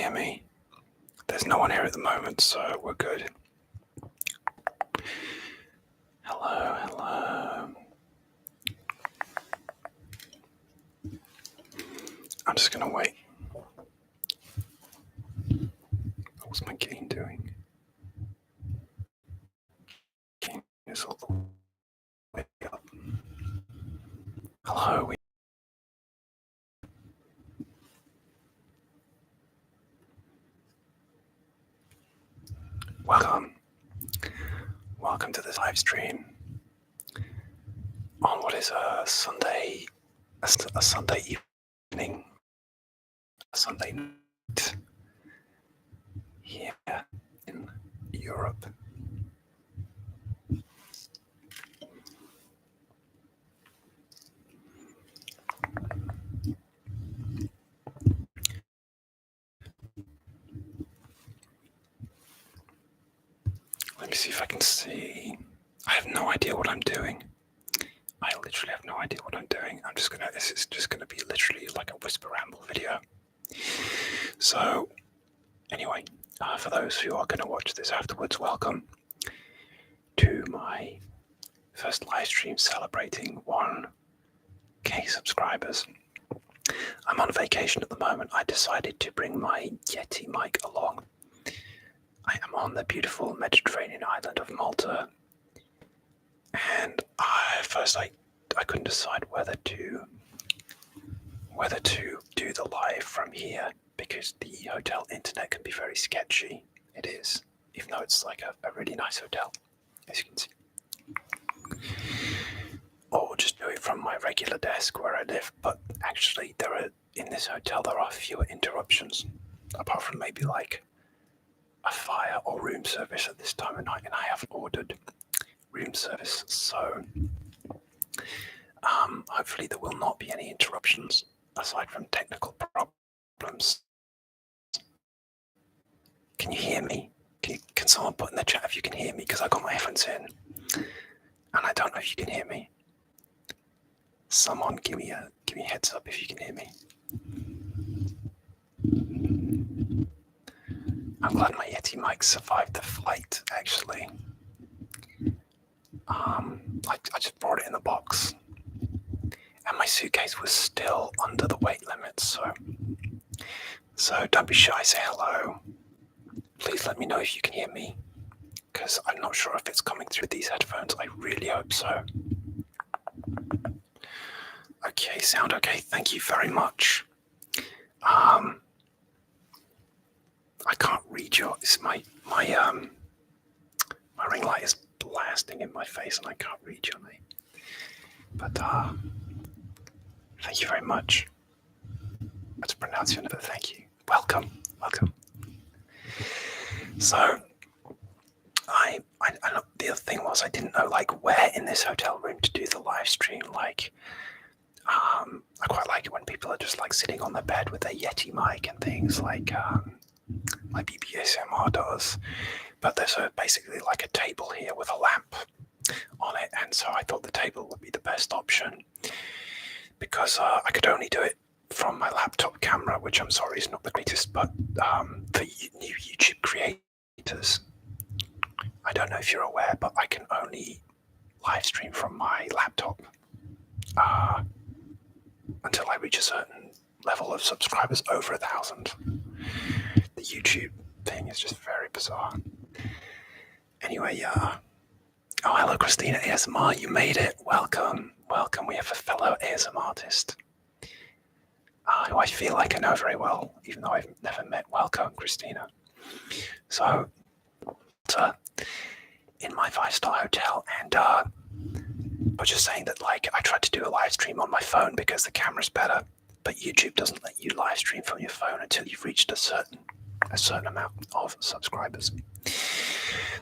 hear me? There's no one here at the moment, so we're good. Hello, hello. I'm just gonna wait. What's my gain doing? Gain is all the way up. Hello. Welcome to this live stream on what is a Sunday evening, a Sunday night here in Europe. Let me see if I can see. I have no idea what I'm doing. I literally have no idea what I'm doing. This is just gonna be literally like a whisper ramble video. So, anyway, for those who are gonna watch this afterwards, welcome to my first live stream celebrating 1K subscribers. I'm on vacation at the moment. I decided to bring my Yeti mic along. I am on the beautiful Mediterranean island of Malta, and I couldn't decide whether to do the live from here because the hotel internet can be very sketchy. It is, even though it's like a really nice hotel, as you can see. Or just do it from my regular desk where I live. But actually, in this hotel there are fewer interruptions, apart from maybe like a fire or room service at this time of night, and I have ordered room service, so hopefully there will not be any interruptions aside from technical problems. Can you hear me? Can someone put in the chat if you can hear me, because I got my headphones in and I don't know if you can hear me. Someone give me a heads up if you can hear me. I'm glad my Yeti mic survived the flight, actually. I just brought it in the box, and my suitcase was still under the weight limit, so don't be shy, say hello. Please let me know if you can hear me, because I'm not sure if it's coming through these headphones. I really hope so. Okay, sound okay, thank you very much. I can't read my ring light is blasting in my face and I can't read your name. But thank you very much. Let's pronounce your name, but thank you. Welcome. So the other thing was I didn't know like where in this hotel room to do the live stream. Like I quite like it when people are just like sitting on the bed with their Yeti mic and things like BBSMR does. But there's basically like a table here with a lamp on it, and so I thought the table would be the best option because I could only do it from my laptop camera, which I'm sorry is not the greatest, but for new YouTube creators, I don't know if you're aware, but I can only live stream from my laptop until I reach a certain level of subscribers over 1,000. The YouTube thing is just very bizarre. Anyway, oh, hello, Christina ASMR. You made it. Welcome. We have a fellow ASMR artist who I feel like I know very well, even though I've never met. Welcome, Christina. So, in my 5-star hotel, and I was just saying that, like, I tried to do a live stream on my phone because the camera's better, but YouTube doesn't let you live stream from your phone until you've reached a certain amount of subscribers.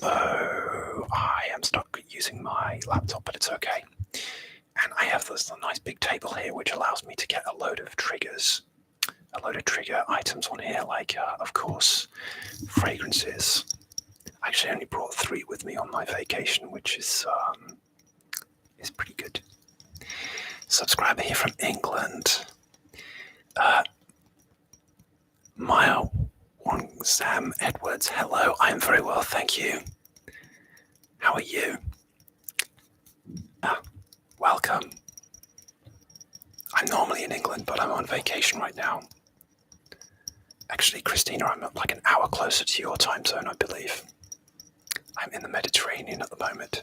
So I am stuck using my laptop, but it's okay. And I have this nice big table here, which allows me to get a load of trigger items on here, like, of course, fragrances. I actually only brought 3 with me on my vacation, which is pretty good. Subscriber here from England. Maya Sam Edwards, hello. I'm very well, thank you. How are you? Welcome. I'm normally in England, but I'm on vacation right now. Actually, Christina, I'm like an hour closer to your time zone, I believe. I'm in the Mediterranean at the moment.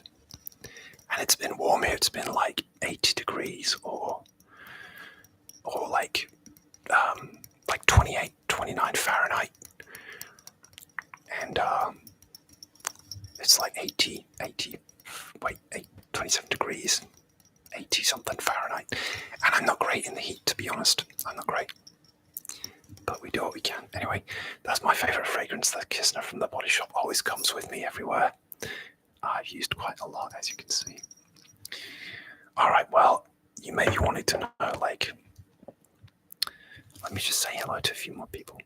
And it's been warm here. It's been like 80 degrees or like 28, 29 Fahrenheit. And it's like 27 degrees, 80 something Fahrenheit. And I'm not great in the heat, to be honest. I'm not great. But we do what we can. Anyway, that's my favourite fragrance, the Kistna from the Body Shop. Always comes with me everywhere. I've used quite a lot, as you can see. Alright, well, you maybe wanted to know, like, let me just say hello to a few more people.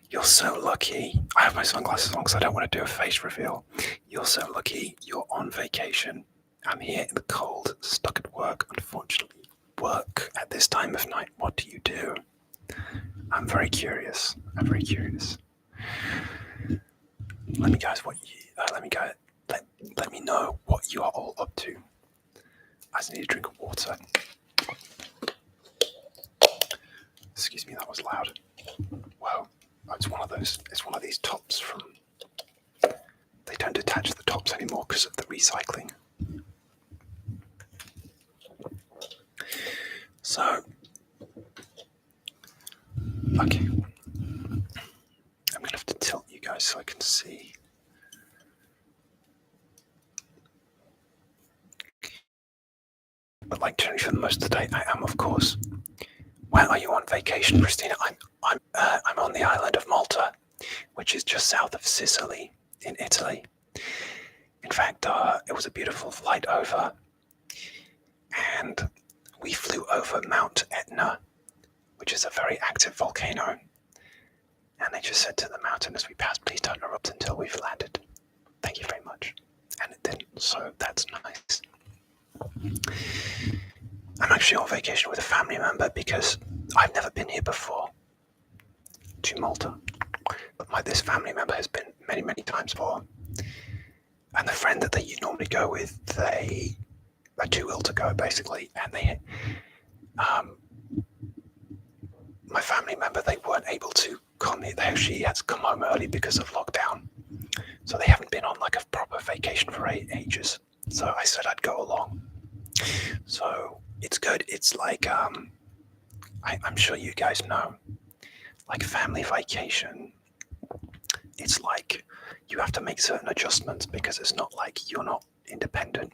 You're so lucky. I have my sunglasses on because I don't want to do a face reveal. You're so lucky. You're on vacation. I'm here in the cold, stuck at work. Unfortunately, work at this time of night. What do you do? I'm very curious. Let me guys, let me know what you are all up to. I just need a drink of water. Excuse me, that was loud. Wow. It's one of these tops from, they don't attach the tops anymore because of the recycling. So, okay. I'm going to have to tilt you guys so I can see. But like generally for most of the day, I am, of course. Where are you on vacation, Christina? I'm on the island of Malta, which is just south of Sicily in Italy. In fact, it was a beautiful flight over, and we flew over Mount Etna, which is a very active volcano. And they just said to the mountain as we passed, please don't erupt until we've landed. Thank you very much. And it didn't, so that's nice. I'm actually on vacation with a family member because I've never been here before to Malta. But this family member has been many, many times before. And the friend that they normally go with, they are too ill to go, basically. And they, my family member, they weren't able to come here. They actually had to come home early because of lockdown. So they haven't been on like a proper vacation for ages. So I said I'd go along. So it's good. It's like, I'm sure you guys know, like family vacation, it's like you have to make certain adjustments because it's not like you're not independent.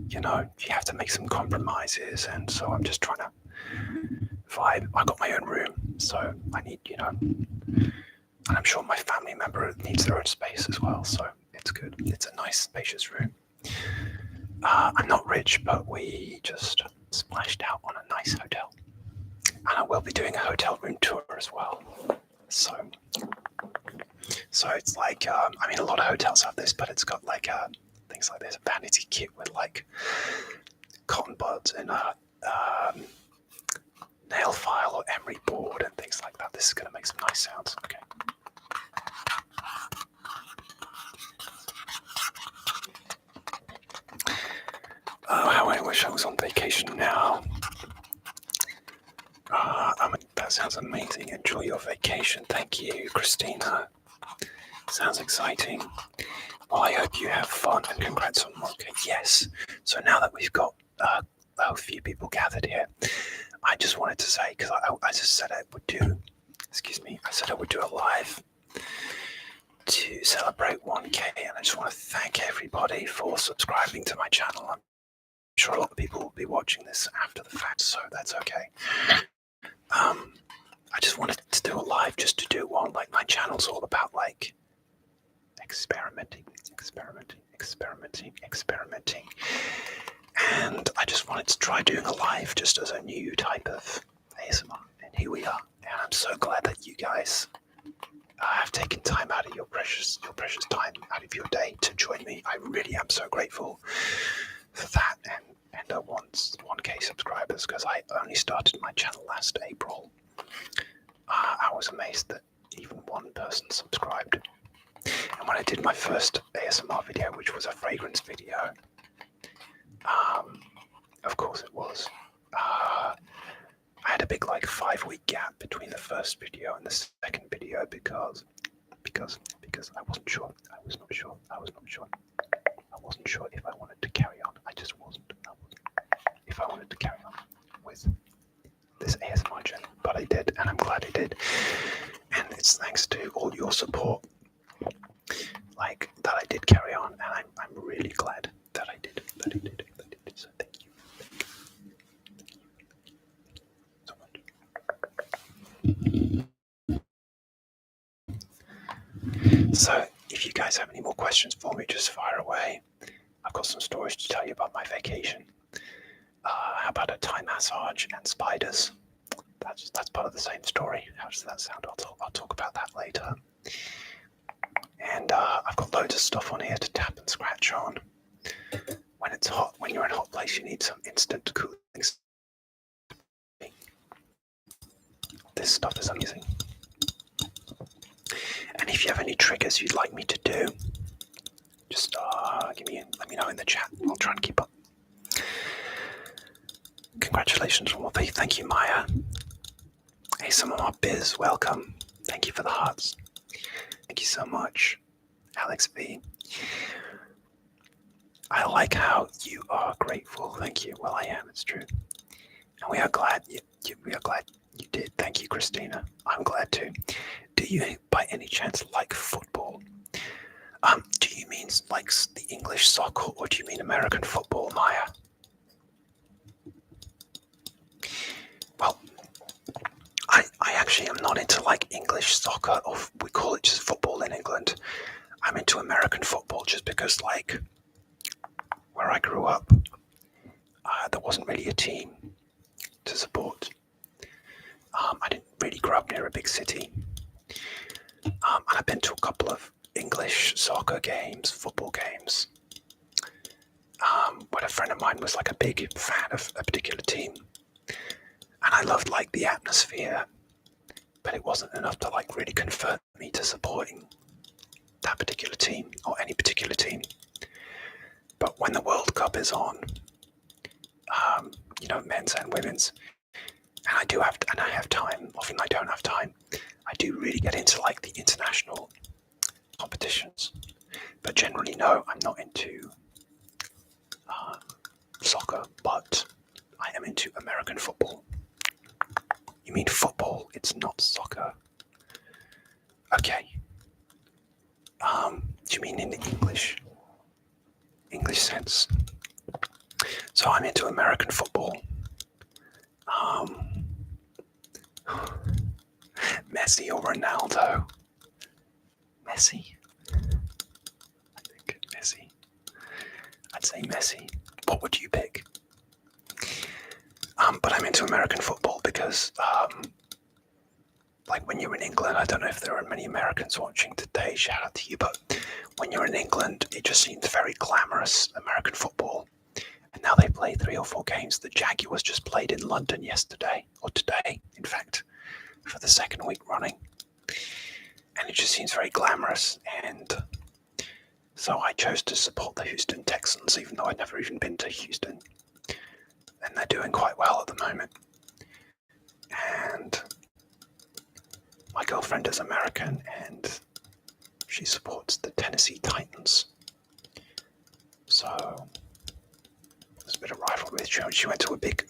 You know, you have to make some compromises. And so I'm just trying to vibe. I got my own room, so I need, and I'm sure my family member needs their own space as well. So it's good. It's a nice, spacious room. I'm not rich, but we just splashed out on a nice hotel. And I will be doing a hotel room tour as well. So it's like, a lot of hotels have this, but it's got like things like this, a vanity kit with like cotton buds and a nail file or emery board and things like that. This is going to make some nice sounds. Okay. Oh, how I wish I was on vacation now. That sounds amazing. Enjoy your vacation. Thank you, Christina. Sounds exciting. Well, I hope you have fun and congrats on work. Yes. So now that we've got a few people gathered here, I just wanted to say, because I just said I would do, I said I would do a live to celebrate 1K, and I just want to thank everybody for subscribing to my channel. I'm sure a lot of people will be watching this after the fact, so that's okay. I just wanted to do a live just to do one. Like, my channel's all about like experimenting. And I just wanted to try doing a live just as a new type of ASMR. And here we are. And I'm so glad that you guys have taken time out of your precious time out of your day to join me. I really am so grateful for that. And 1K subscribers, because I only started my channel last April. I was amazed that even one person subscribed. And when I did my first ASMR video, which was a fragrance video, of course it was, I had a big 5-week gap between the first video and the second video because I wasn't sure. I wasn't sure if I wanted to carry on. If I wanted to carry on with this ASMR channel, but I did, and I'm glad I did. And it's thanks to all your support, that I did carry on, and I'm really glad that I did. So thank you. So much. So if you guys have any more questions for me, just fire away. I've got some stories to tell you about my vacation. How about a Thai massage and spiders? That's part of the same story. How does that sound? I'll talk about that later. And I've got loads of stuff on here to tap and scratch on. When it's hot, when you're in a hot place, you need some instant cooling. This stuff is amazing. And if you have any triggers you'd like me to do, just let me know in the chat. I'll try and keep up. Congratulations on what thank you, Maya. Hey, some of my biz, welcome. Thank you for the hearts. Thank you so much, Alex V. I like how you are grateful. Thank you. Well, I am. It's true, and we are glad you did. Thank you, Christina. I'm glad too. Do you, by any chance, like football? Do you mean like the English soccer, or do you mean American football, Maya? Well, I actually am not into English soccer, or we call it just football in England. I'm into American football just because where I grew up, there wasn't really a team to support. I didn't really grow up near a big city. And I've been to a couple of English soccer games, football games, where a friend of mine was a big fan of a particular team. And I loved the atmosphere, but it wasn't enough to really convert me to supporting that particular team or any particular team. But when the World Cup is on, men's and women's, and I have time. Often I don't have time. I do really get into the international competitions, but generally no, I'm not into soccer, but I am into American football. You mean football? It's not soccer. Okay. Do you mean in the English sense? So I'm into American football. Messi or Ronaldo? Messi. I think Messi. I'd say Messi. What would you pick? But I'm into American football because, when you're in England, I don't know if there are many Americans watching today, shout out to you, but when you're in England, it just seems very glamorous, American football. And now they play 3 or 4 games. The Jaguars just played in London yesterday, or today, in fact, for the 2nd week running. And it just seems very glamorous. And so I chose to support the Houston Texans, even though I'd never even been to Houston. And they're doing quite well at the moment. And my girlfriend is American, and she supports the Tennessee Titans. So there's a bit of rivalry. She went to a big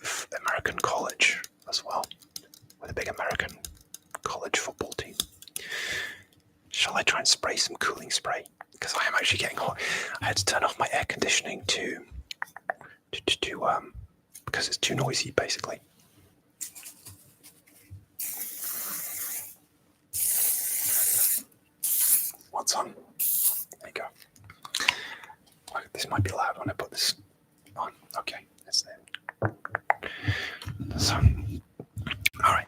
American college as well, with a big American college football team. Shall I try and spray some cooling spray? Because I am actually getting hot. I had to turn off my air conditioning because it's too noisy, basically. What's on? There you go. This might be loud when I put this on. Okay, that's there. So, all right.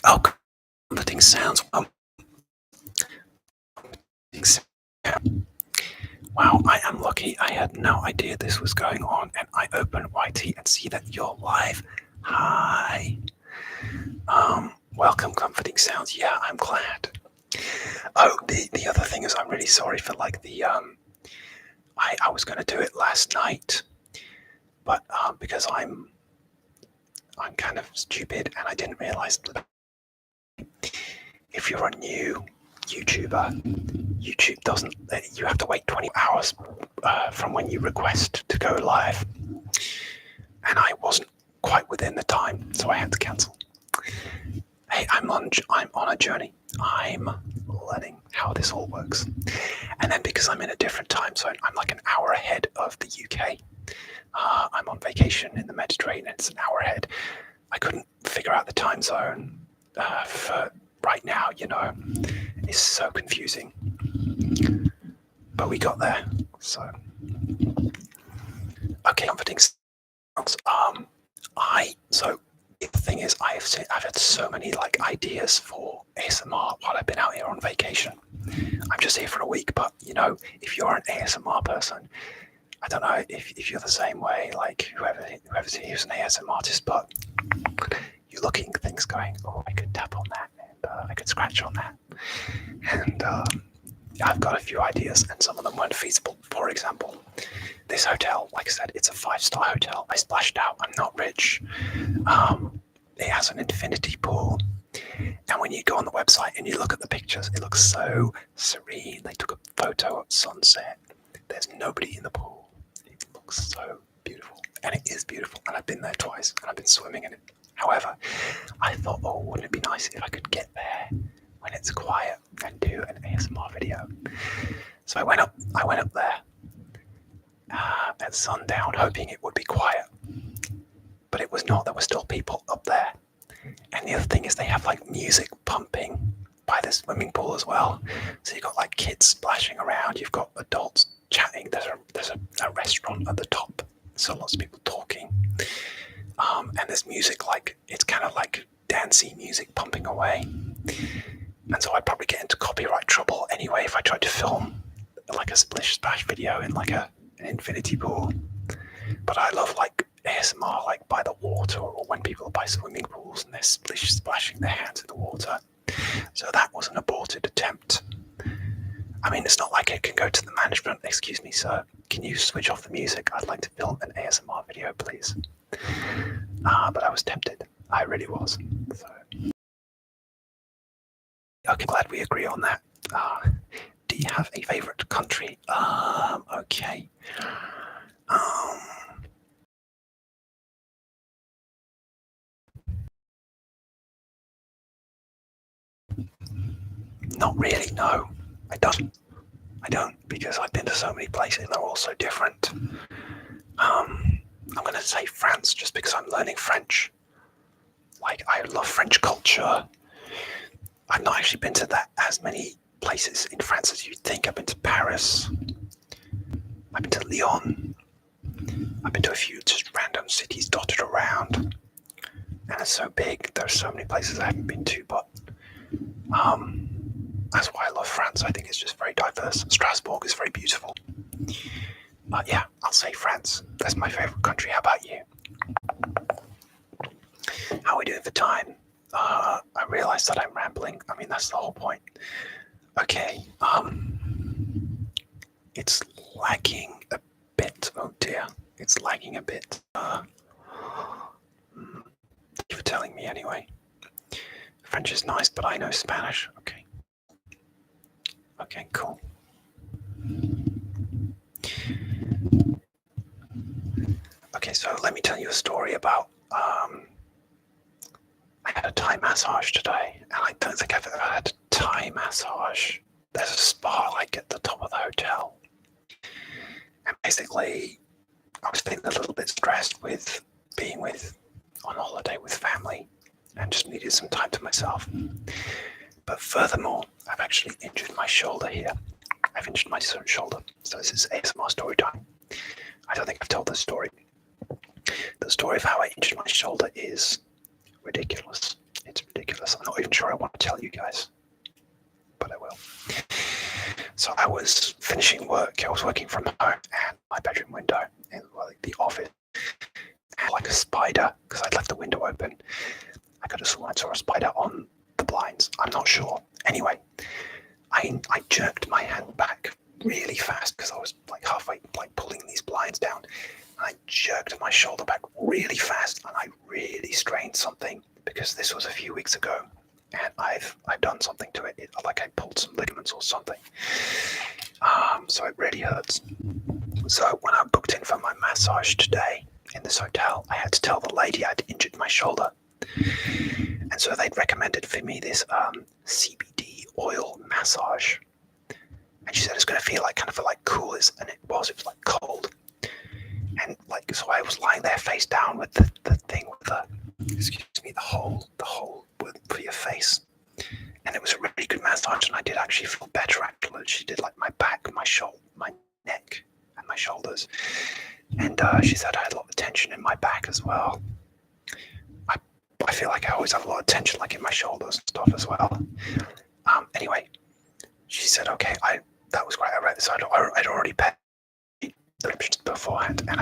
Oh, comforting sounds. Wow, I am lucky. I had no idea this was going on, and I open YT and see that you're live. Hi. Welcome, comforting sounds. Yeah, I'm glad. Oh, the other thing is I'm really sorry for like the I was going to do it last night, but because I'm kind of stupid and I didn't realize that if you're a new YouTuber, YouTube doesn't. You have to wait 20 hours from when you request to go live, and I wasn't quite within the time, so I had to cancel. Hey, I'm on a journey. I'm learning how this all works, and then because I'm in a different time zone, I'm like an hour ahead of the UK. I'm on vacation in the Mediterranean. It's an hour ahead. I couldn't figure out the time zone for right now. It's so confusing. But we got there. So okay, comforting sounds. So the thing is, I've had so many like ideas for ASMR while I've been out here on vacation. I'm just here for a week, but if you're an ASMR person, I don't know if you're the same way. Like whoever's here is an ASMR artist, but you're looking at things going, oh, I could tap on that, and I could scratch on that, and I've got a few ideas, and some of them weren't feasible. For example, this hotel, like I said, it's a 5-star hotel. I splashed out. I'm not rich. It has an infinity pool. And when you go on the website and you look at the pictures, it looks so serene. They took a photo at sunset. There's nobody in the pool. It looks so beautiful. And it is beautiful. And I've been there twice, and I've been swimming in it. However, I thought, oh, wouldn't it be nice if I could get there when it's quiet and do an ASMR video? So I went up there at sundown, hoping it would be quiet, but it was not. There were still people up there. And the other thing is they have like music pumping by the swimming pool as well. So you've got like kids splashing around, you've got adults chatting, there's a restaurant at the top, so lots of people talking, and there's music, like it's kind of like dancey music pumping away. And so I'd probably get into copyright trouble anyway if I tried to film like a splish splash video in like an infinity pool. But I love like ASMR like by the water, or when people are by swimming pools and they're splish splashing their hands in the water. So that was an aborted attempt. I mean, it's not like it can go to the management. Excuse me, sir, can you switch off the music? I'd like to film an ASMR video, please. But I was tempted. I really was. So. Okay, glad we agree on that. Do you have a favorite country? Okay. Not really, no. I don't, because I've been to so many places and they're all so different. I'm going to say France just because I'm learning French. Like, I love French culture. I've not actually been to that as many places in France as you'd think. I've been to Paris. I've been to Lyon. I've been to a few just random cities dotted around. And it's so big. There's so many places I haven't been to, but that's why I love France. I think it's just very diverse. Strasbourg is very beautiful. But yeah, I'll say France. That's my favorite country. How about you? How are we doing for time? I realize that I'm rambling. I mean, that's the whole point. Okay. It's lagging a bit. Oh dear. It's lagging a bit. Thank you for telling me anyway. French is nice, but I know Spanish. Okay. Okay, cool. Okay, so let me tell you a story about I had a Thai massage today, and I don't think I've ever had a Thai massage. There's a spa like at the top of the hotel, and basically I was feeling a little bit stressed with being on holiday with family and just needed some time to myself. But furthermore, I've actually injured my shoulder here. I've injured my shoulder, so this is ASMR story time. I don't think I've told this story. The story of how I injured my shoulder is ridiculous. It's ridiculous. I'm not even sure I want to tell you guys, but I will. So I was finishing work. I was working from home, and my bedroom window in the office had like a spider because I'd left the window open. I could have sworn I saw a spider on the blinds. I'm not sure. Anyway, I jerked my hand back really fast because I was like halfway like pulling these blinds down. And I jerked my shoulder back really fast, and I really strained something because this was a few weeks ago, and I've done something to it. Like I pulled some ligaments or something. So it really hurts. So when I booked in for my massage today in this hotel, I had to tell the lady I'd injured my shoulder. And so they'd recommended for me this CBD oil massage. And she said it's going to feel like kind of like cool, and it was like cold. And like, so I was lying there face down with the thing with the hole for your face. And it was a really good massage, and I did actually feel better afterwards. She did like my back, my shoulder, my neck, and my shoulders. And she said I had a lot of tension in my back as well. I feel like I always have a lot of tension like in my shoulders and stuff as well. Anyway, she said, okay, that was great. I read this. I'd already paid the options beforehand. And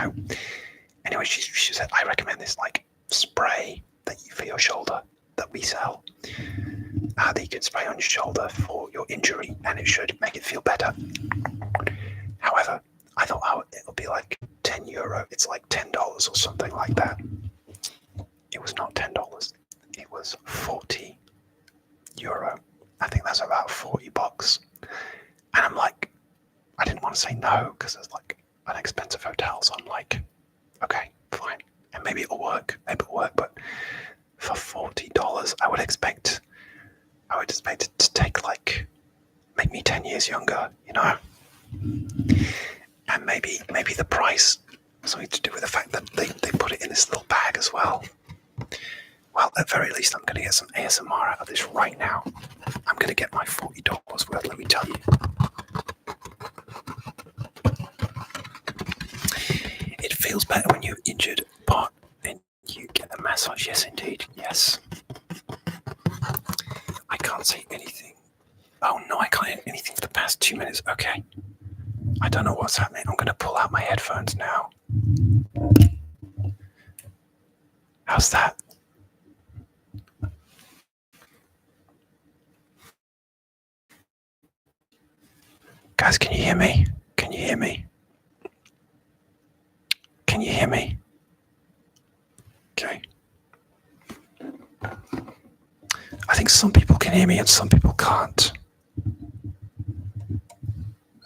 anyway, she said, I recommend this like spray for your shoulder that we sell. That you can spray on your shoulder for your injury, and it should make it feel better. However, I thought it'll be like €10. It's like $10 or something like that. It was not $10. It was €40. I think that's about $40. And I'm like, I didn't want to say no because it's like an expensive hotel. So I'm like, okay, fine, and maybe it'll work. But for $40, I would expect it to make me 10 years younger, you know. And maybe the price something to do with the fact that they put it in this little bag as well. Well, at very least, I'm going to get some ASMR out of this right now. I'm going to get my $40 worth, let me tell you. It feels better when you're injured, but then you get a massage. Yes, indeed. Yes. I can't say anything. Oh, no, I can't hear anything for the past 2 minutes. Okay. I don't know what's happening. I'm going to pull out my headphones now. How's that? Guys, can you hear me? Can you hear me? Can you hear me? Okay. I think some people can hear me and some people can't.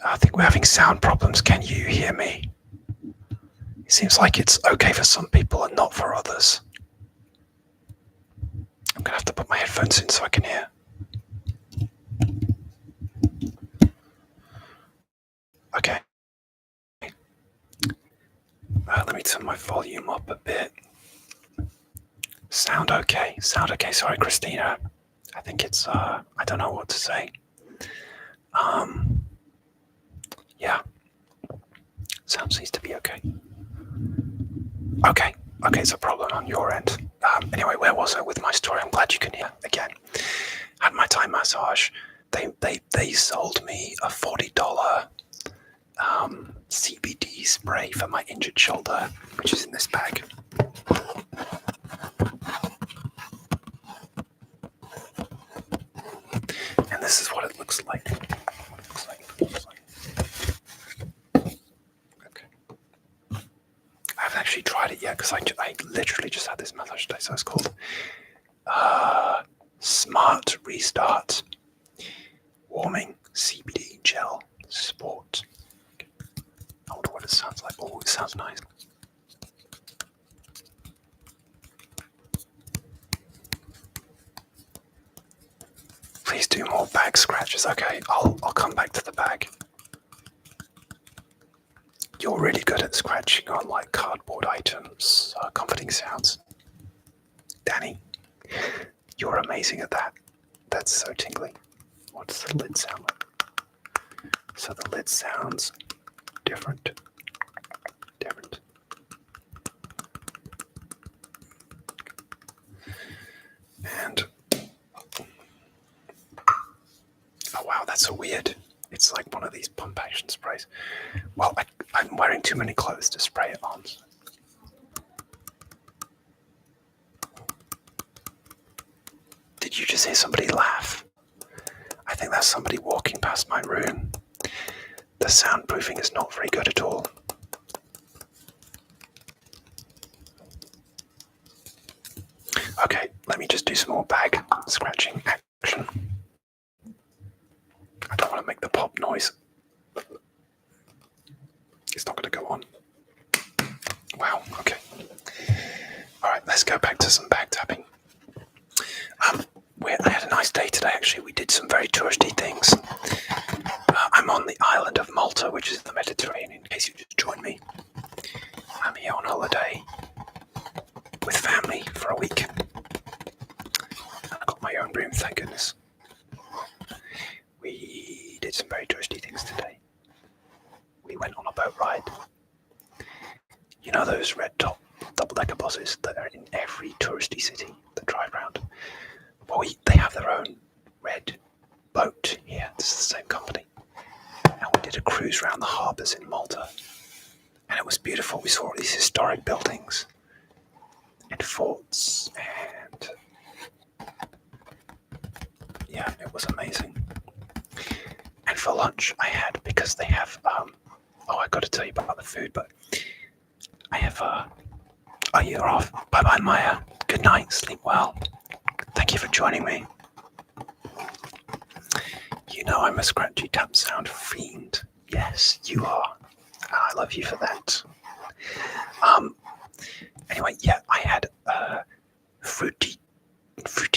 I think we're having sound problems. Can you hear me? It seems like it's okay for some people and not for others. I'm going to have to put my headphones in so I can hear. Okay. Let me turn my volume up a bit. Sound okay. Sorry, Christina. I think it's, I don't know what to say. Yeah. Sound seems to be okay. Okay, it's a problem on your end. Anyway, where was I with my story? I'm glad you can hear again. Had my Thai massage. They sold me a $40 CBD spray for my injured shoulder, which is in this bag. And this is what it looks like. Okay. I haven't actually tried it yet because I literally just had this massage today, so it's called Smart Restart Warming CBD Gel Sport. Okay. I wonder what it sounds like. Oh, it sounds nice. Please do more bag scratches. Okay, I'll come back to the bag. You're really good at scratching on like cardboard items, comforting sounds. Danny, you're amazing at that. That's so tingly. What's the lid sound like? So the lid sounds different. And oh wow, that's so weird. It's like one of these pump action sprays. Well, I'm wearing too many clothes to spray it on. Did you just hear somebody laugh? I think that's somebody walking past my room. The soundproofing is not very good at all. Okay, let me just do some more bag scratching action. I don't want to make the pop noise. It's not going to go on. Wow, okay. Alright, let's go back to some bag tapping. I had a nice day today, actually. We did some very touristy things. I'm on the island of Malta, which is in the Mediterranean, in case you just joined me. I'm here on holiday with family for a week. And I got my own room, thank goodness. We did some very touristy things today. We went on a boat ride. You know those red top double-decker buses that are in every touristy city that drive around? Well, they have their own red boat here. This is the same company. And we did a cruise around the harbours in Malta. And it was beautiful. We saw all these historic buildings and forts. And yeah, it was amazing. And for lunch, I had, because they have, I got to tell you about the food, but I have, oh, you're off. Bye-bye, Maya. Good night. Sleep well. Thank you for joining me. You know I'm a scratchy tap sound fiend. Yes, you are. I love you for that. Anyway, yeah, I had frutti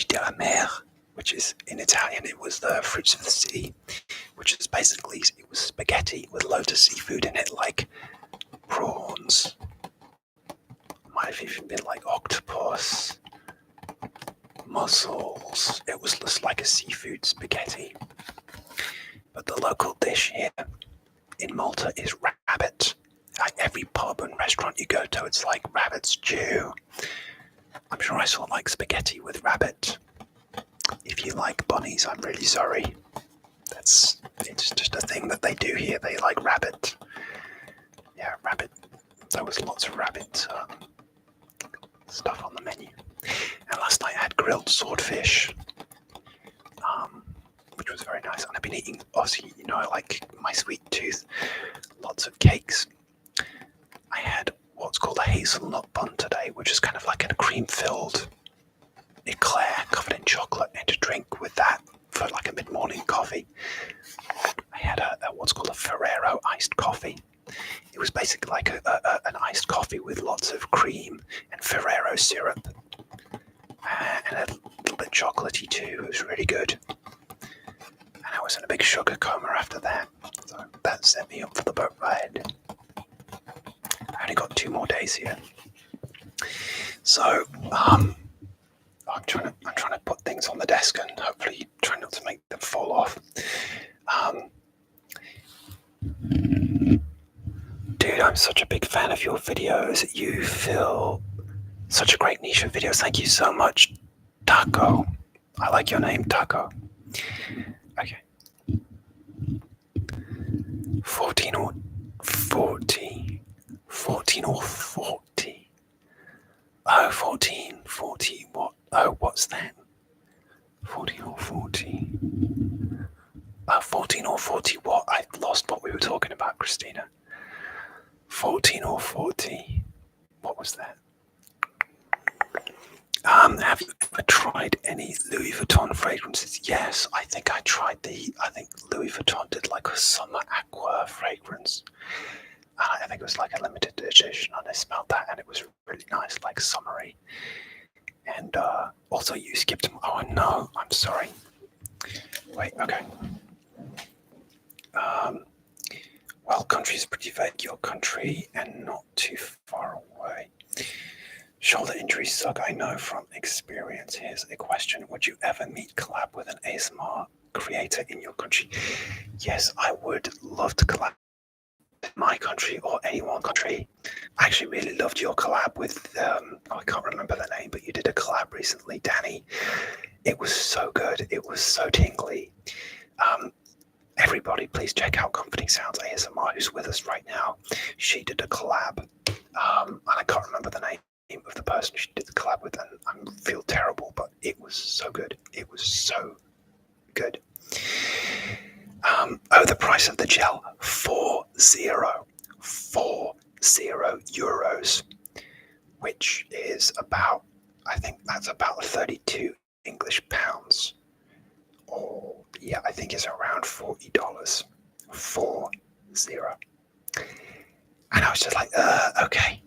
della mer, which is in Italian. It was the fruits of the sea, which is basically, it was spaghetti with loads of seafood in it, like prawns. Might have even been like octopus, mussels. It was just like a seafood spaghetti. But the local dish here in Malta is rabbit. Like every pub and restaurant you go to, it's like rabbit stew. I'm sure I saw like spaghetti with rabbit. If you like bunnies, I'm really sorry. It's just a thing that they do here. They like rabbit. Yeah, rabbit. There was lots of rabbit stuff on the menu. And last night I had grilled swordfish, which was very nice. And I've been eating, obviously, you know, I like my sweet tooth. Lots of cakes. I had what's called a hazelnut bun today, which is kind of like a cream-filled eclair covered in chocolate, and to drink with that for like a mid-morning coffee. I had a what's called a Ferrero iced coffee. It was basically like an iced coffee with lots of cream and Ferrero syrup, and a little bit chocolatey too. It was really good. And I was in a big sugar coma after that, so that set me up for the boat ride. I only got 2 more days here, so I'm trying to put things on the desk and hopefully try not to make them fall off. Dude, I'm such a big fan of your videos. You fill such a great niche of videos. Thank you so much, Taco. I like your name, Taco. Okay. 14 or 40. 14 or 40. Oh, 14. 40. What? Oh, what's that? 14 or 40. 14 or 40 what? I lost what we were talking about, Christina. 14 or 40. What was that? Have you ever tried any Louis Vuitton fragrances? Yes, I think I tried I think Louis Vuitton did like a summer aqua fragrance. I think it was like a limited edition, and I smelled that and it was really nice, like summery. And also you skipped, oh no, I'm sorry. Wait, okay. Well, country is pretty vague. Your country and not too far away. Shoulder injuries suck, I know from experience. Here's a question. Would you ever collab with an ASMR creator in your country? Yes, I would love to collab with my country or any one country. I actually really loved your collab with, I can't remember the name, but you did a collab recently, Danny. It was so good. It was so tingly. Everybody, please check out Comforting Sounds ASMR, who's with us right now. She did a collab, and I can't remember the name. of the person she did the collab with, and I feel terrible, but it was so good. It was so good. The price of the gel, 40 euros, which is about, I think that's about 32 English pounds. Or yeah, I think it's around $40. 40. And I was just like, okay.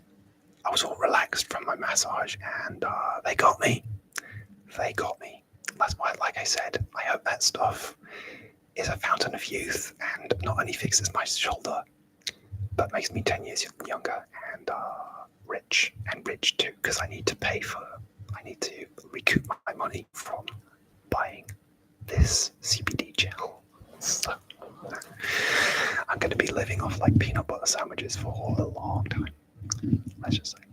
I was all relaxed from my massage, and they got me. They got me. That's why, like I said, I hope that stuff is a fountain of youth and not only fixes my shoulder, but makes me 10 years younger and rich too, because I need to recoup my money from buying this CBD gel. So I'm going to be living off like peanut butter sandwiches for a long time. Let's just say.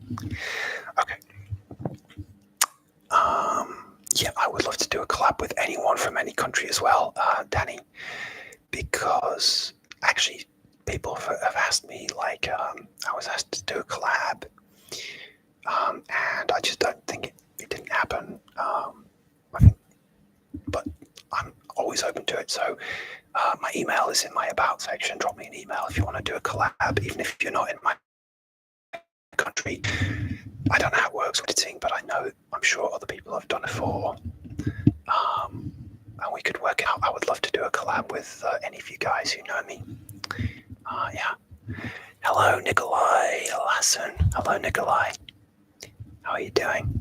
Okay. Yeah, I would love to do a collab with anyone from any country as well, Danny, because actually people have asked me, like, I was asked to do a collab, and I just don't think it didn't happen. But I'm always open to it. So my email is in my about section. Drop me an email if you want to do a collab, even if you're not in my country. I don't know how it works with editing, but I'm sure other people have done it before. And we could work it out. I would love to do a collab with any of you guys who know me. Yeah. Hello, Nikolai Lassen. Hello, Nikolai. How are you doing?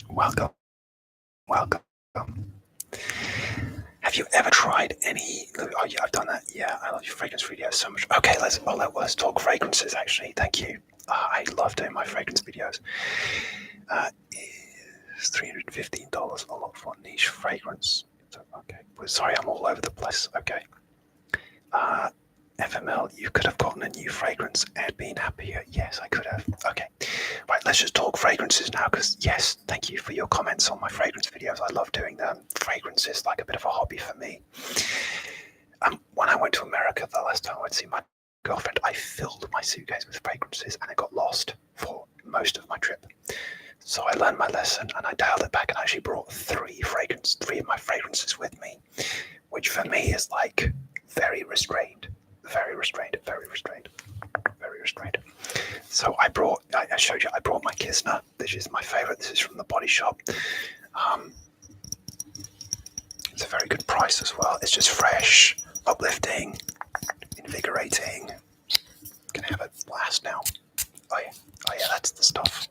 Welcome. Have you ever tried any? Oh yeah, I've done that. Yeah, I love your fragrance videos so much. Okay, let's talk fragrances. Actually, thank you. I love doing my fragrance videos. It's $315 a lot for a niche fragrance. Okay, sorry, I'm all over the place. Okay. FML, you could have gotten a new fragrance and been happier. Yes, I could have. Okay. Right, let's just talk fragrances now, because yes, thank you for your comments on my fragrance videos. I love doing them. Fragrance is like a bit of a hobby for me. When I went to America the last time I went to see my girlfriend, I filled my suitcase with fragrances and it got lost for most of my trip. So I learned my lesson and I dialed it back and actually brought three of my fragrances with me, which for me is like very restrained. So I showed you, I brought my Kistna. This is my favorite. This is from the Body Shop. It's a very good price as well. It's just fresh, uplifting, invigorating. Can I have a blast now? Oh yeah, that's the stuff.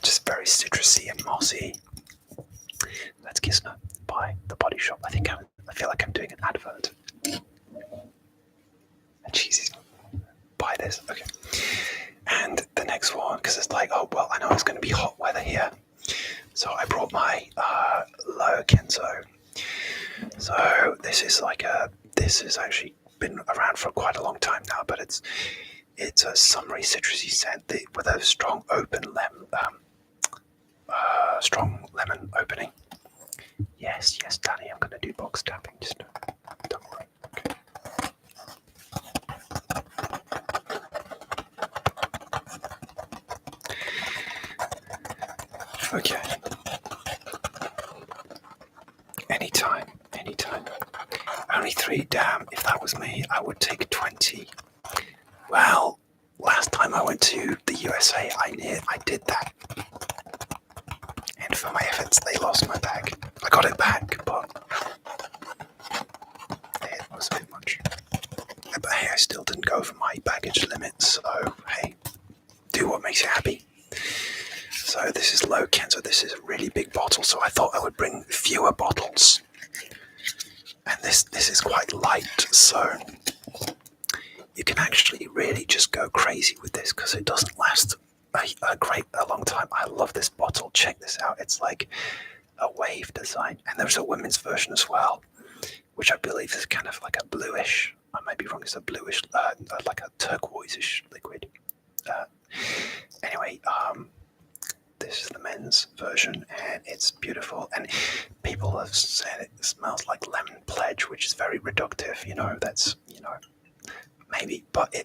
Just very citrusy and mossy. That's Kistna by the Body Shop. I feel like I'm doing an advert. And Jesus, buy this. Okay. And the next one, because it's like, oh well, I know it's going to be hot weather here, so I brought my Low Kenzo. So this has actually been around for quite a long time now, but it's a summery citrusy scent with a strong lemon opening. Yes, Danny, I'm going to do box tapping. Just don't worry. Okay. Anytime. Only 3, damn, if that was me, I would take 20. Well, last time I went to the USA, I did that. And for my efforts, they lost my bag. I got it back, but it was a bit much. But hey, I still didn't go over my baggage limit, so hey, do what makes you happy. So this is Low Kenzo. This is a really big bottle, so I thought I would bring fewer bottles. And this is quite light, so you can actually really just go crazy with this because it doesn't last a long time. I love this bottle. Check this out. It's like a wave design, and there's a women's version as well, which I believe is kind of like a bluish. I might be wrong. It's a bluish, like a turquoise-ish liquid. Anyway, this is the men's version, and it's beautiful. And people have said it smells like lemon pledge, which is very reductive. That's maybe, but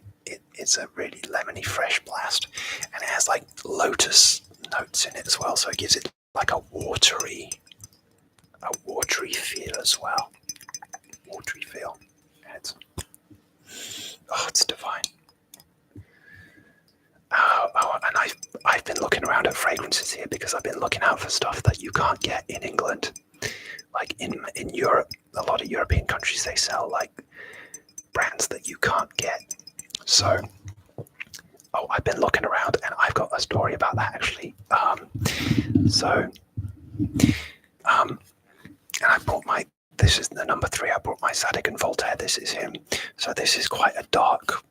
it's a really lemony fresh blast, and it has like lotus notes in it as well, so it gives it like a watery feel as well. Watery feel. It's divine. And I've been looking around at fragrances here because I've been looking out for stuff that you can't get in England. Like in Europe, a lot of European countries, they sell like brands that you can't get. So, I've been looking around and I've got a story about that actually. And I bought this is the number 3. I bought my Zadig and Voltaire. This is him. So this is quite a dark,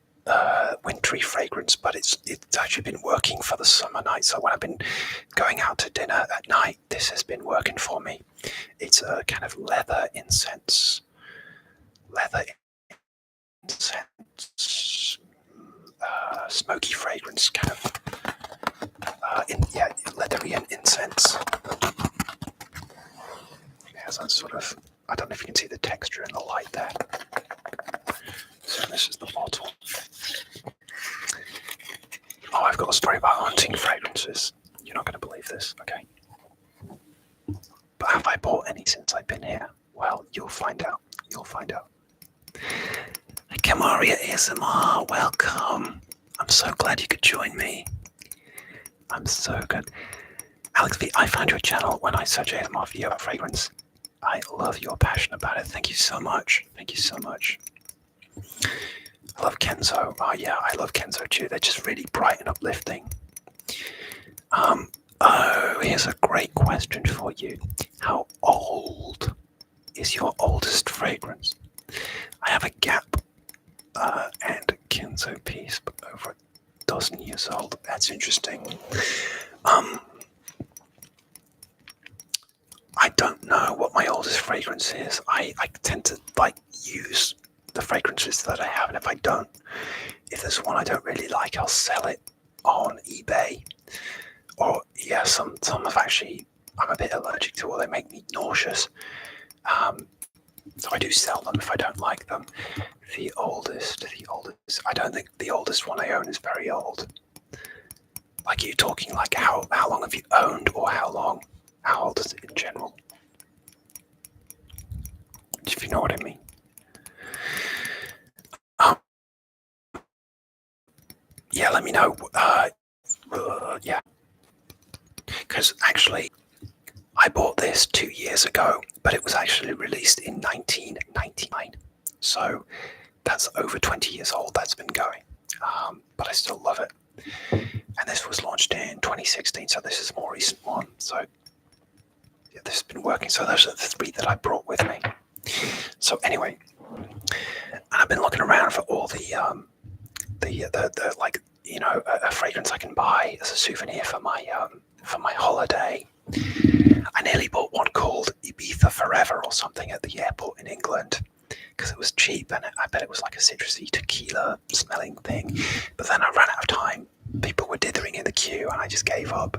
wintry fragrance, but it's actually been working for the summer night. So when I've been going out to dinner at night, this has been working for me. It's a kind of leather incense, smoky fragrance, kind of leathery and incense. It has that sort of, I don't know if you can see the texture in the light there. So this is the bottle. I've got a story about hunting fragrances. You're not going to believe this, okay? But have I bought any since I've been here? Well, you'll find out. Kamaria ASMR, welcome. I'm so glad you could join me. I'm so good. Alex V, I found your channel when I searched ASMR video about fragrance. I love your passion about it. Thank you so much. I love Kenzo. Oh yeah, I love Kenzo too. They're just really bright and uplifting. Here's a great question for you. How old is your oldest fragrance? I have a Gap and a Kenzo piece, but over a dozen years old. That's interesting. I don't know what my oldest fragrance is. I tend to use the fragrances that I have, and if there's one I don't really like, I'll sell it on eBay. Or some have actually, I'm a bit allergic to, or they make me nauseous. So I do sell them if I don't like them. The oldest. I don't think the oldest one I own is very old. Like, you're talking like how long have you owned, or how old is it in general? If you know what I mean. Let me know. Because actually, I bought this 2 years ago, but it was actually released in 1999. So that's over 20 years old. That's been going. But I still love it. And this was launched in 2016, so this is a more recent one. So this has been working. So those are the 3 that I brought with me. So anyway, and I've been looking around for all the a fragrance I can buy as a souvenir for my holiday. I nearly bought one called Ibiza Forever or something at the airport in England because it was cheap, and I bet it was like a citrusy tequila smelling thing. But then I ran out of time. People were dithering in the queue, and I just gave up.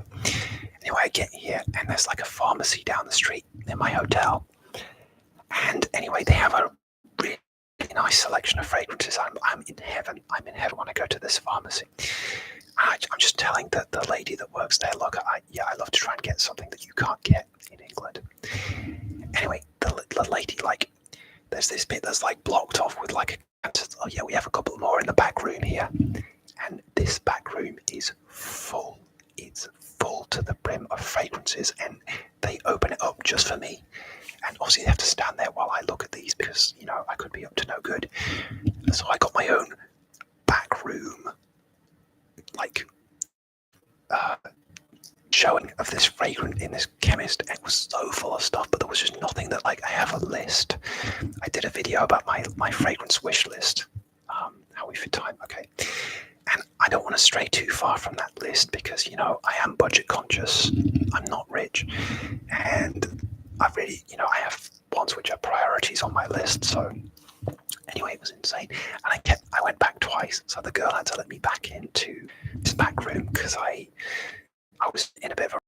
Anyway, I get here, and there's like a pharmacy down the street in my hotel. And anyway, they have a really nice selection of fragrances. I'm in heaven. I'm in heaven when I go to this pharmacy. I'm just telling the lady that works there, look, I love to try and get something that you can't get in England. Anyway, the lady, there's this bit that's blocked off with we have a couple more in the back room here. And this back room is full. It's full to the brim of fragrances, and they open it up just for me. And obviously they have to stand there while I look at these because, I could be up to no good. So I got my own back room, showing of this fragrance in this chemist. It was so full of stuff, but there was just nothing that I have a list. I did a video about my fragrance wish list. How we fit time, okay. And I don't want to stray too far from that list because, I am budget conscious. I'm not rich. And I really, I have ones which are priorities on my list. So anyway, it was insane. And I went back twice. So the girl had to let me back into this back room because I was in a bit of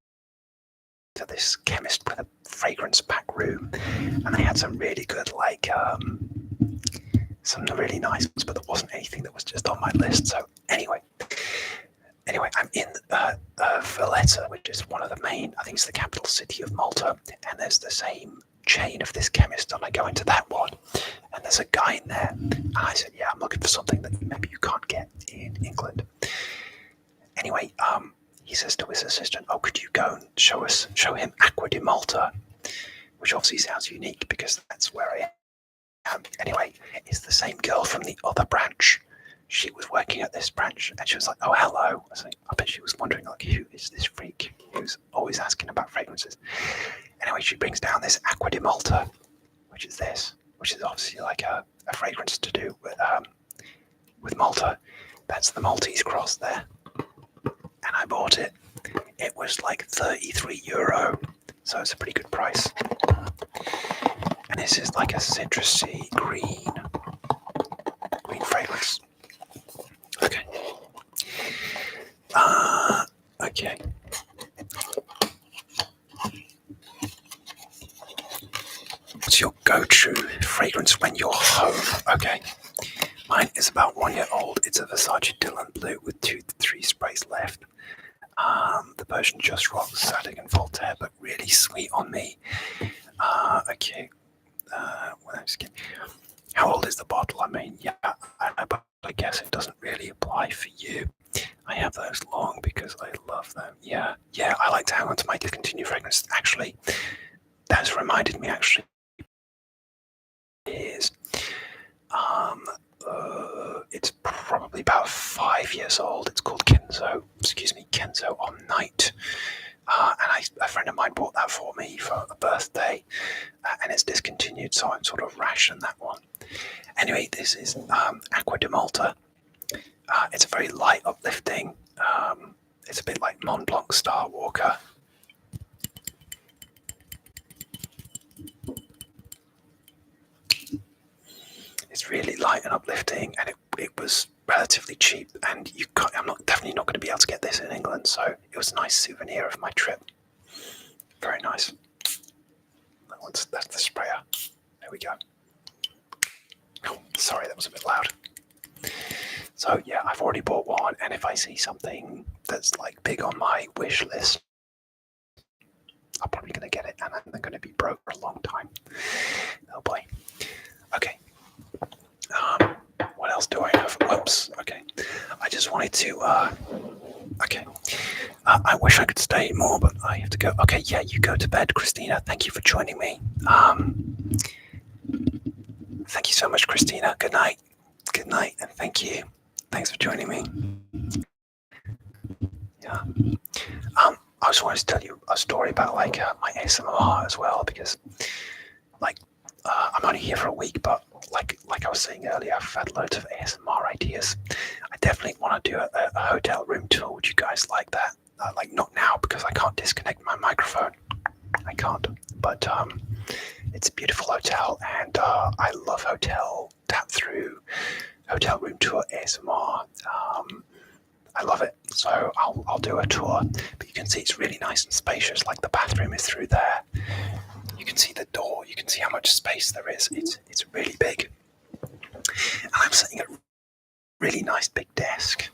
to this chemist with a fragrance back room. And they had some really good, some really nice ones, but there wasn't anything that was just on my list. So anyway, Anyway, I'm in Valletta, which is one of the main, I think it's the capital city of Malta, and there's the same chain of this chemist, and I go into that one, and there's a guy in there, and I said, yeah, I'm looking for something that maybe you can't get in England. Anyway, he says to his assistant, oh, could you go and show him Aqua di Malta, which obviously sounds unique because that's where I am. Anyway, it's the same girl from the other branch. She was working at this branch, and she was like, oh, hello. I bet she was wondering, like, who is this freak who's always asking about fragrances? Anyway, she brings down this Aqua di Malta, which is obviously like a fragrance to do with Malta. That's the Maltese cross there. And I bought it. It was like €33, so it's a pretty good price. And this is like a citrusy green fragrance. Okay. Okay. What's your go-to fragrance when you're home? Okay. Mine is about 1 year old. It's a Versace Dylan Blue with 2 to 3 sprays left. The Persian Just Rock, Sadig and Voltaire, but really sweet on me. Okay. Well, I'm just kidding. How old is the bottle? I mean, yeah, but I guess it doesn't really apply for you. I have those long because I love them. Yeah, I like to hang on to my discontinued fragrance. Actually, that's reminded me, actually, is it's probably about 5 years old. It's called Kenzo on Night. And a friend of mine bought that for me for a birthday, and it's discontinued, so I'm sort of rationed that one. Anyway, this is Aqua di Malta. It's a very light, uplifting. It's a bit like Mont Blanc Star Walker. It's really light and uplifting, and it was relatively cheap. And I'm definitely not going to be able to get this in England, so it was a nice souvenir of my trip. Very nice. That's the sprayer. There we go. Oh, sorry, that was a bit loud. So yeah, I've already bought one, and if I see something that's like big on my wish list, I'm probably going to get it, and I'm going to be broke for a long time. Oh boy. Okay. What else do I have? Whoops. Okay. I just wanted to. Okay. I wish I could stay more, but I have to go. Okay. Yeah, you go to bed, Christina. Thank you for joining me. Thank you so much, Christina. Good night. Good night, and thank you. Thanks for joining me. Yeah. I just wanted to tell you a story about like my ASMR as well, because like I'm only here for a week, but like I was saying earlier, I've had loads of ASMR ideas. I definitely want to do a hotel room tour. Would you guys like that? Like not now because I can't disconnect my microphone. I can't. But it's a beautiful hotel, and I love hotel tap through, hotel room tour ASMR. I love it. So I'll do a tour. But you can see it's really nice and spacious. Like the bathroom is through there. You can see the door. You can see how much space there is. It's really big. And I'm sitting at a really nice big desk.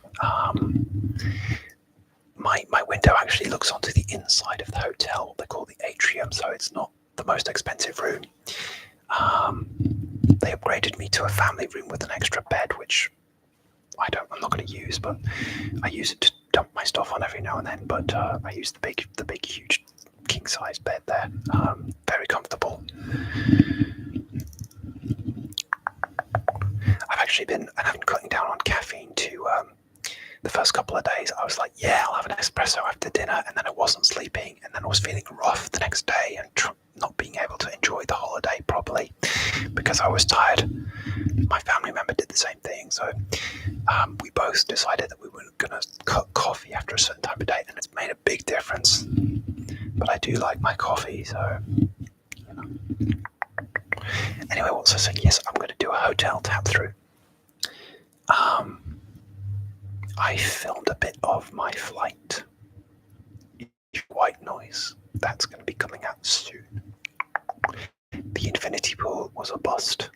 My window actually looks onto the inside of the hotel, what they call the atrium. So it's not the most expensive room. They upgraded me to a family room with an extra bed, which I'm not going to use, but I use it to dump my stuff on every now and then. But I use the big, huge king size bed there. Very comfortable. I've actually been cutting down on caffeine too. The first couple of days, I was like, yeah, I'll have an espresso after dinner, and then I wasn't sleeping, and then I was feeling rough the next day and not being able to enjoy the holiday properly because I was tired. My family member did the same thing, so we both decided that we were going to cut coffee after a certain time of day, and it's made a big difference. But I do like my coffee, so you know. Anyway, what's I saying? Yes, I'm going to do a hotel tap through. I filmed a bit of my flight. White noise. That's going to be coming out soon. The infinity pool was a bust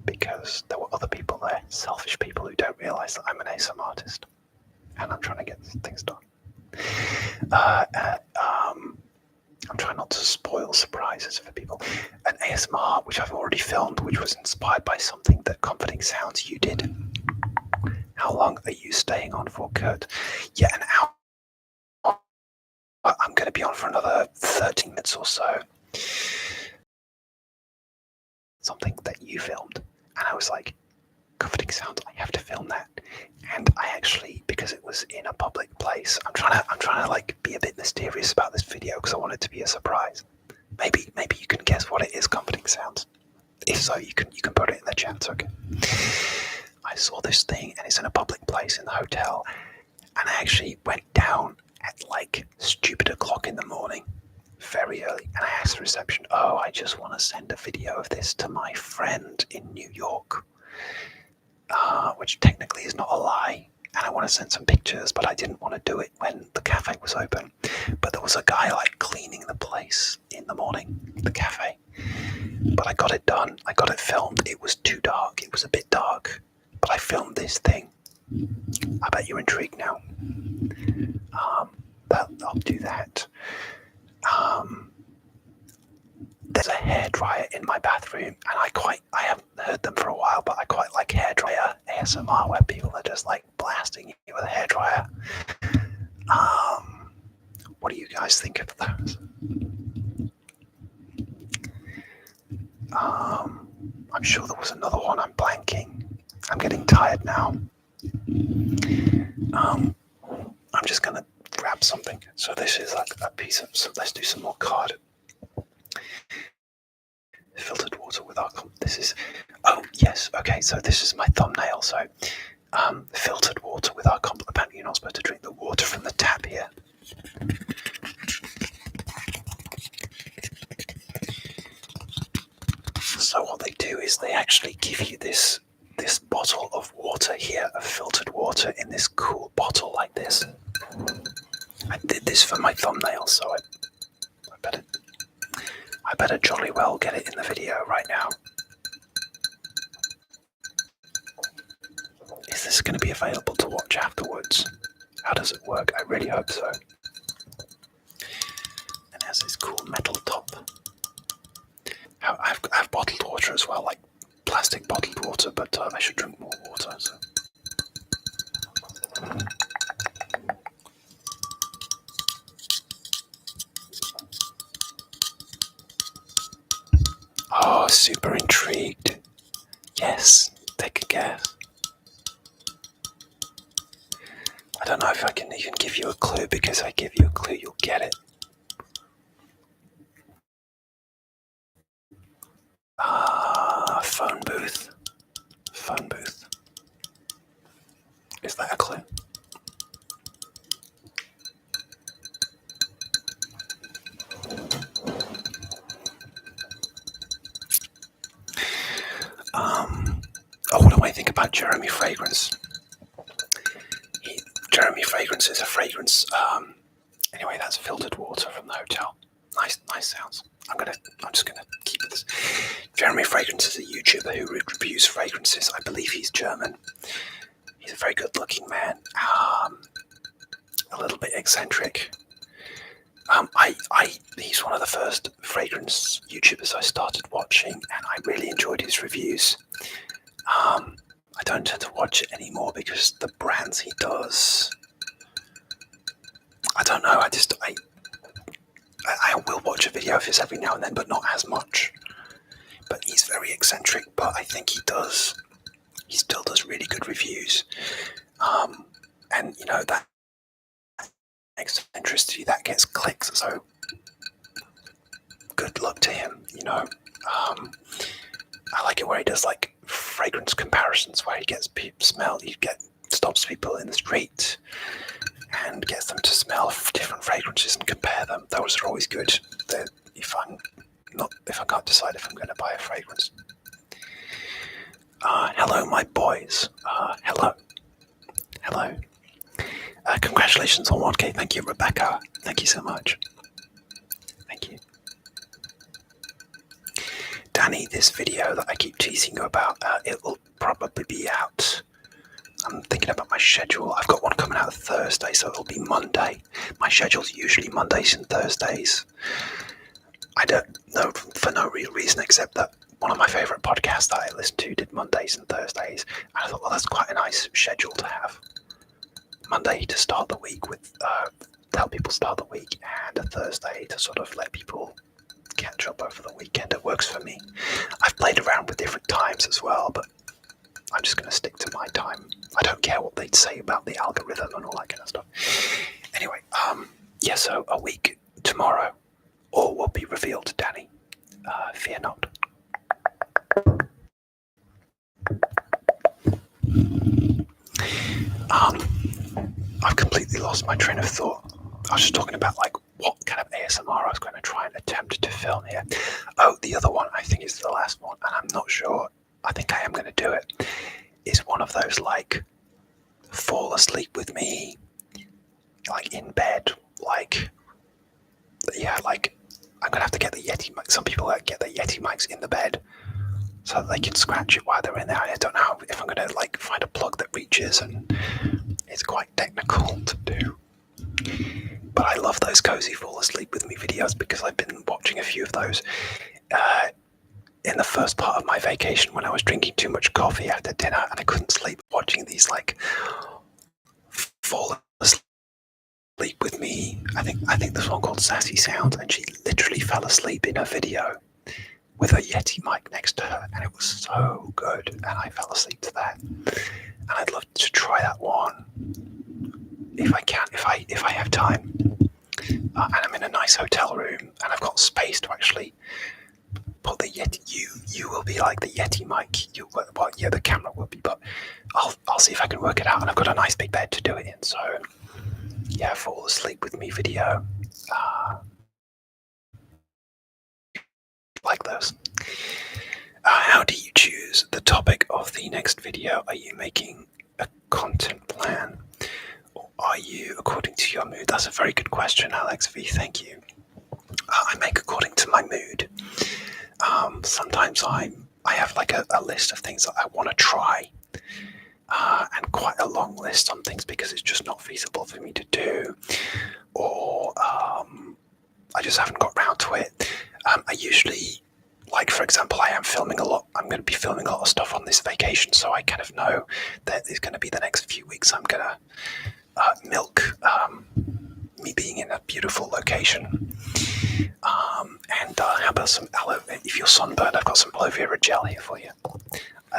because there were other people there, selfish people who don't realise that I'm an ASMR artist. and I'm trying to get things done. I'm trying not to spoil surprises for people. An ASMR, which I've already filmed, which was inspired by something that Comforting Sounds you did. How long are you staying on for, Kurt? Yeah, an hour. I'm going to be on for another 30 minutes or so. Something that you filmed, and I was like, Comforting Sounds, I have to film that. And I actually, because it was in a public place, I'm trying to like be a bit mysterious about this video because I want it to be a surprise. Maybe you can guess what it is, Comforting Sounds. If so, you can put it in the chat. Okay. I saw this thing, and it's in a public place in the hotel, and I actually went down at like stupid o'clock in the morning, very early, and I asked the reception, "Oh, I just want to send a video of this to my friend in New York." Which technically is not a lie, and I want to send some pictures, but I didn't want to do it when the cafe was open. But there was a guy like cleaning the place in the morning, the cafe. But I got it done. I got it filmed. It was too dark. It was a bit dark, but I filmed this thing. I bet you're intrigued now. I'll do that. There's a hairdryer in my bathroom, and I haven't heard them for a while, but I quite like hairdryer ASMR where people are just like blasting you with a hairdryer. What do you guys think of those? I'm sure there was another one. I'm blanking. I'm getting tired now. I'm just gonna grab something. So this is like a piece of. So let's do some more card. Filtered water with our. This is. Oh yes. Okay. So this is my thumbnail. So, filtered water with our complement. Apparently, you're not supposed to drink the water from the tap here. So what they do is they actually give you this bottle of water here, of filtered water, in this cool bottle like this. I did this for my thumbnail, so I better jolly well get it in the video right now. Is this going to be available to watch afterwards? How does it work? I really hope so. And it has this cool metal top. I've bottled water as well, like plastic bottled water, but I should drink more water. So. Oh, super intrigued. Yes, take a guess. I don't know if I can even give you a clue, because if I give you a clue, you'll get it. Phone booth. Phone booth. Is that a clue? What do I think about Jeremy Fragrance? Jeremy Fragrance is a fragrance. Anyway, that's filtered water from the hotel. Nice sounds. I'm just gonna keep this. Jeremy Fragrance is a YouTuber who reviews fragrances. I believe he's German. He's a very good-looking man. A little bit eccentric. He's one of the first fragrance YouTubers I started watching, and I really enjoyed his reviews. I don't tend to watch it anymore because the brands he does, I don't know. I will watch a video of his every now and then, but not as much. But he's very eccentric. But I think he still does really good reviews. And you know that eccentricity that gets clicks. So good luck to him. You know, I like it where he does like fragrance comparisons, where he gets stops people in the street and gets them to smell different fragrances and compare them. Those are always good. If I can't decide if I'm going to buy a fragrance. Hello, my boys. Hello. Congratulations on 1K. Thank you, Rebecca. Thank you so much. Thank you. Danny, this video that I keep teasing you about, it will probably be out I'm thinking about my schedule. I've got one coming out Thursday, so it'll be Monday. My schedule's usually Mondays and Thursdays. I don't know for no real reason except that one of my favourite podcasts that I listen to did Mondays and Thursdays. And I thought, well, that's quite a nice schedule to have. Monday to start the week with, to help people start the week, and a Thursday to sort of let people catch up over the weekend. It works for me. I've played around with different times as well, but I'm just going to stick to my time. I don't care what they'd say about the algorithm and all that kind of stuff. Anyway, yeah, so a week tomorrow, all will be revealed, Danny. Fear not. I've completely lost my train of thought. I was just talking about like what kind of ASMR I was going to try and attempt to film here. Oh, the other one I think is the last one, and I'm not sure. I think I am going to do it. Is one of those like fall asleep with me, like in bed, like yeah, like I'm gonna have to get the Yeti mic. Some people get the Yeti mics in the bed so that they can scratch it while they're in there. I don't know if I'm gonna like find a plug that reaches, and it's quite technical to do. But I love those cozy fall asleep with me videos because I've been watching a few of those in the first part of my vacation when I was drinking too much coffee after dinner and I couldn't sleep. Watching these like fall asleep with me. I think there's one called Sassy Sounds, and she literally fell asleep in a video with a Yeti mic next to her, and it was so good, and I fell asleep to that. And I'd love to try that one if I can, if I have time. And I'm in a nice hotel room, and I've got space to actually put the Yeti. You will be like the Yeti mic. Well, yeah, the camera will be, but I'll see if I can work it out. And I've got a nice big bed to do it in, so yeah, fall asleep with me video. Like those. How do you choose the topic of the next video? Are you making a content plan, or are you according to your mood? That's a very good question, Alex V. Thank you. I make according to my mood. Sometimes I have like a list of things that I want to try, and quite a long list on things because it's just not feasible for me to do, or I just haven't got round to it. I usually, like for example, I am filming a lot. I'm going to be filming a lot of stuff on this vacation, so I kind of know that there's going to be the next few weeks I'm going to milk me being in a beautiful location. And how about some aloe? If you're sunburned, I've got some aloe vera gel here for you.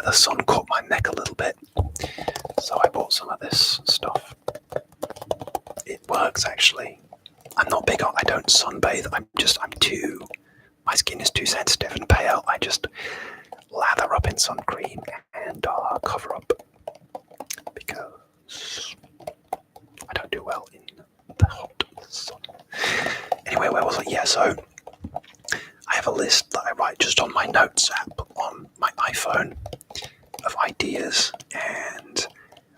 The sun caught my neck a little bit, so I bought some of this stuff. It works actually. I'm not big on. I don't sunbathe. My skin is too sensitive and pale. I just lather up in sun cream and cover up because I don't do well in the hot sun. Anyway, where was I? Yeah, so I have a list that I write just on my notes app on my iPhone of ideas, and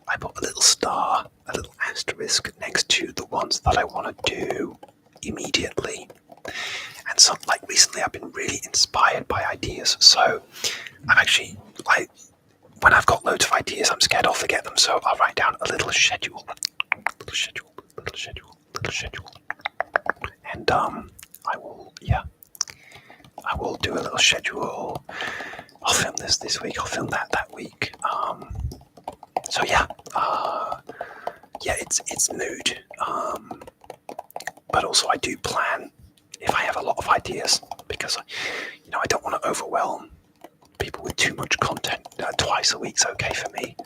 I put a little star, a little asterisk next to the ones that I want to do immediately. And some, like recently, I've been really inspired by ideas. So I'm actually like, when I've got loads of ideas, I'm scared I'll forget them. So I'll write down a little schedule, and I will do a little schedule. I'll film this week. I'll film that week. So yeah, it's mood. But also I do plan if I have a lot of ideas because I don't want to overwhelm people with too much content. Twice a week's okay for me.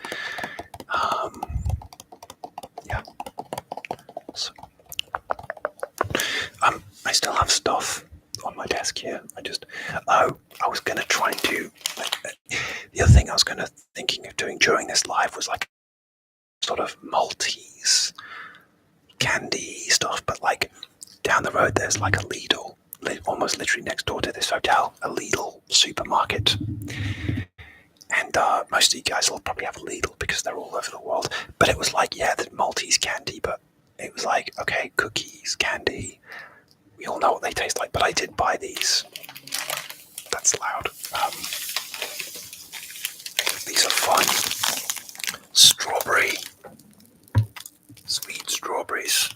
Yeah. So, I still have stuff on my desk here. I was gonna try and do. The other thing I was thinking of doing during this live was like sort of Maltese candy stuff, but like down the road there's like a Lidl, almost literally next door to this hotel, a Lidl supermarket. And most of you guys will probably have a Lidl because they're all over the world. But it was like, yeah, the Maltese candy, but it was like, okay, cookies, candy. We all know what they taste like, but I did buy these. That's loud. These are fun. strawberry, sweet strawberries.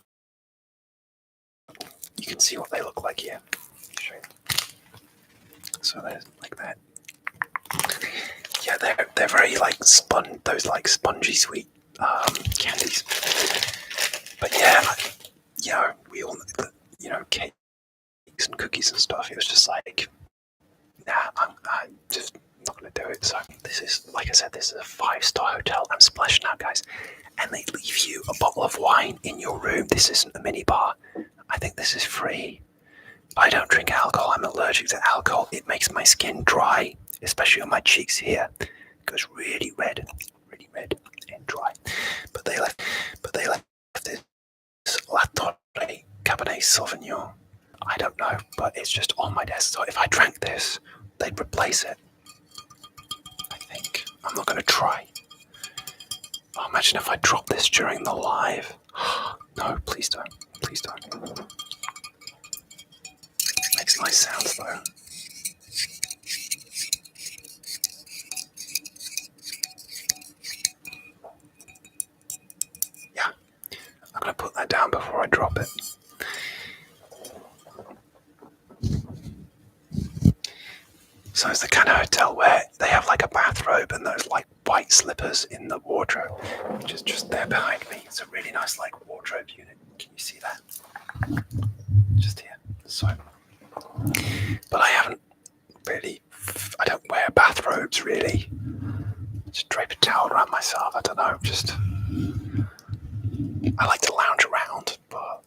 You can see what they look like here. So they're like that. Yeah, they're very like those like spongy sweet candies. But yeah, we all cakes and cookies and stuff. It was just like, nah, I'm just not gonna do it. So this is, like I said, this is a 5-star hotel. I'm splashing out, guys, and they leave you a bottle of wine in your room. This isn't a mini bar. I think this is free. I don't drink alcohol. I'm allergic to alcohol. It makes my skin dry, especially on my cheeks here. It goes really red and dry. But they left this La Torre Cabernet Sauvignon. I don't know, but it's just on my desk. So if I drank this, they'd replace it. I think. I'm not going to try. Oh, imagine if I drop this during the live. No, please don't. Please don't. Makes nice sounds though. Yeah, I'm going to put that down before I drop it. So it's the kind of hotel where they have like a bathrobe and those like white slippers in the wardrobe, which is just there behind me. It's a really nice like wardrobe unit. Can you see that? Just here. So, but I haven't really. I don't wear bathrobes really. Just drape a towel around myself. I don't know. Just I like to lounge around, but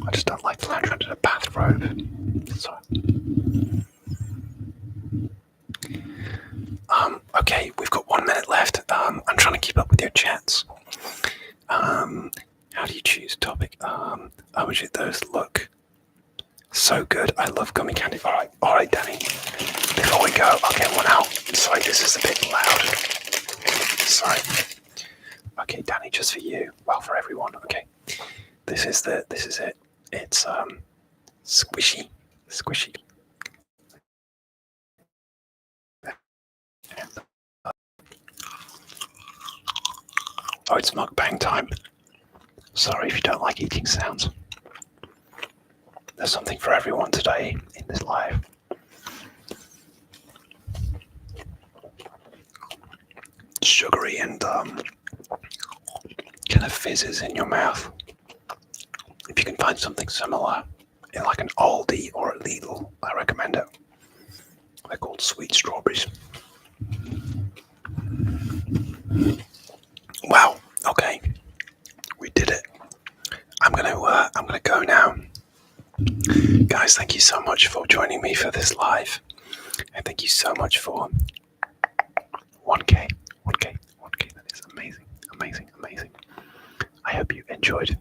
I just don't like to lounge around in a bathrobe. So, okay, we've got 1 minute left. I'm trying to keep up with your chats. How do you choose topic? Those look so good. I love gummy candy. All right, Danny. Before we go, I'll get one out. Sorry, this is a bit loud. Sorry. Okay, Danny, just for you. Well, for everyone. Okay. This is it. It's squishy. Oh, it's mukbang time. Sorry if you don't like eating sounds. There's something for everyone today in this live. Sugary and kind of fizzes in your mouth. If you can find something similar in like an Aldi or a Lidl, I recommend it. They're called sweet strawberries. Wow. Okay, we did it. I'm gonna go now. Guys, thank you so much for joining me for this live, and thank you so much for 1K. That is amazing. I hope you enjoyed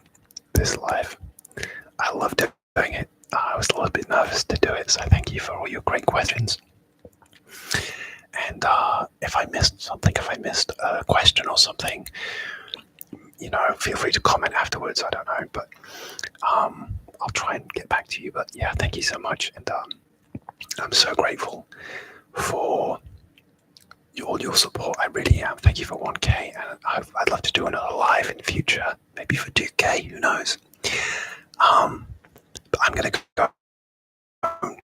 this live. I loved doing it. I was a little bit nervous to do it, so thank you for all your great questions. And if I missed something, if I missed a question or something, feel free to comment afterwards. I don't know, but I'll try and get back to you. But yeah, thank you so much, and I'm so grateful for all your support. I really am. Thank you for 1K, and I'd love to do another live in the future, maybe for 2K. Who knows? But I'm gonna go. I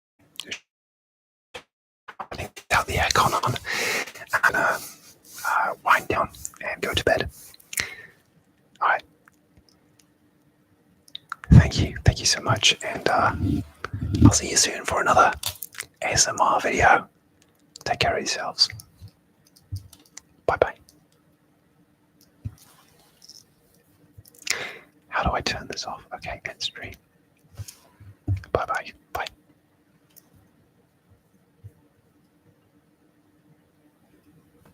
think without the aircon on, and wind down and go to bed. All right. Thank you so much, and I'll see you soon for another ASMR video. Take care of yourselves. Bye bye. How do I turn this off? Okay, end stream. Bye bye. Bye.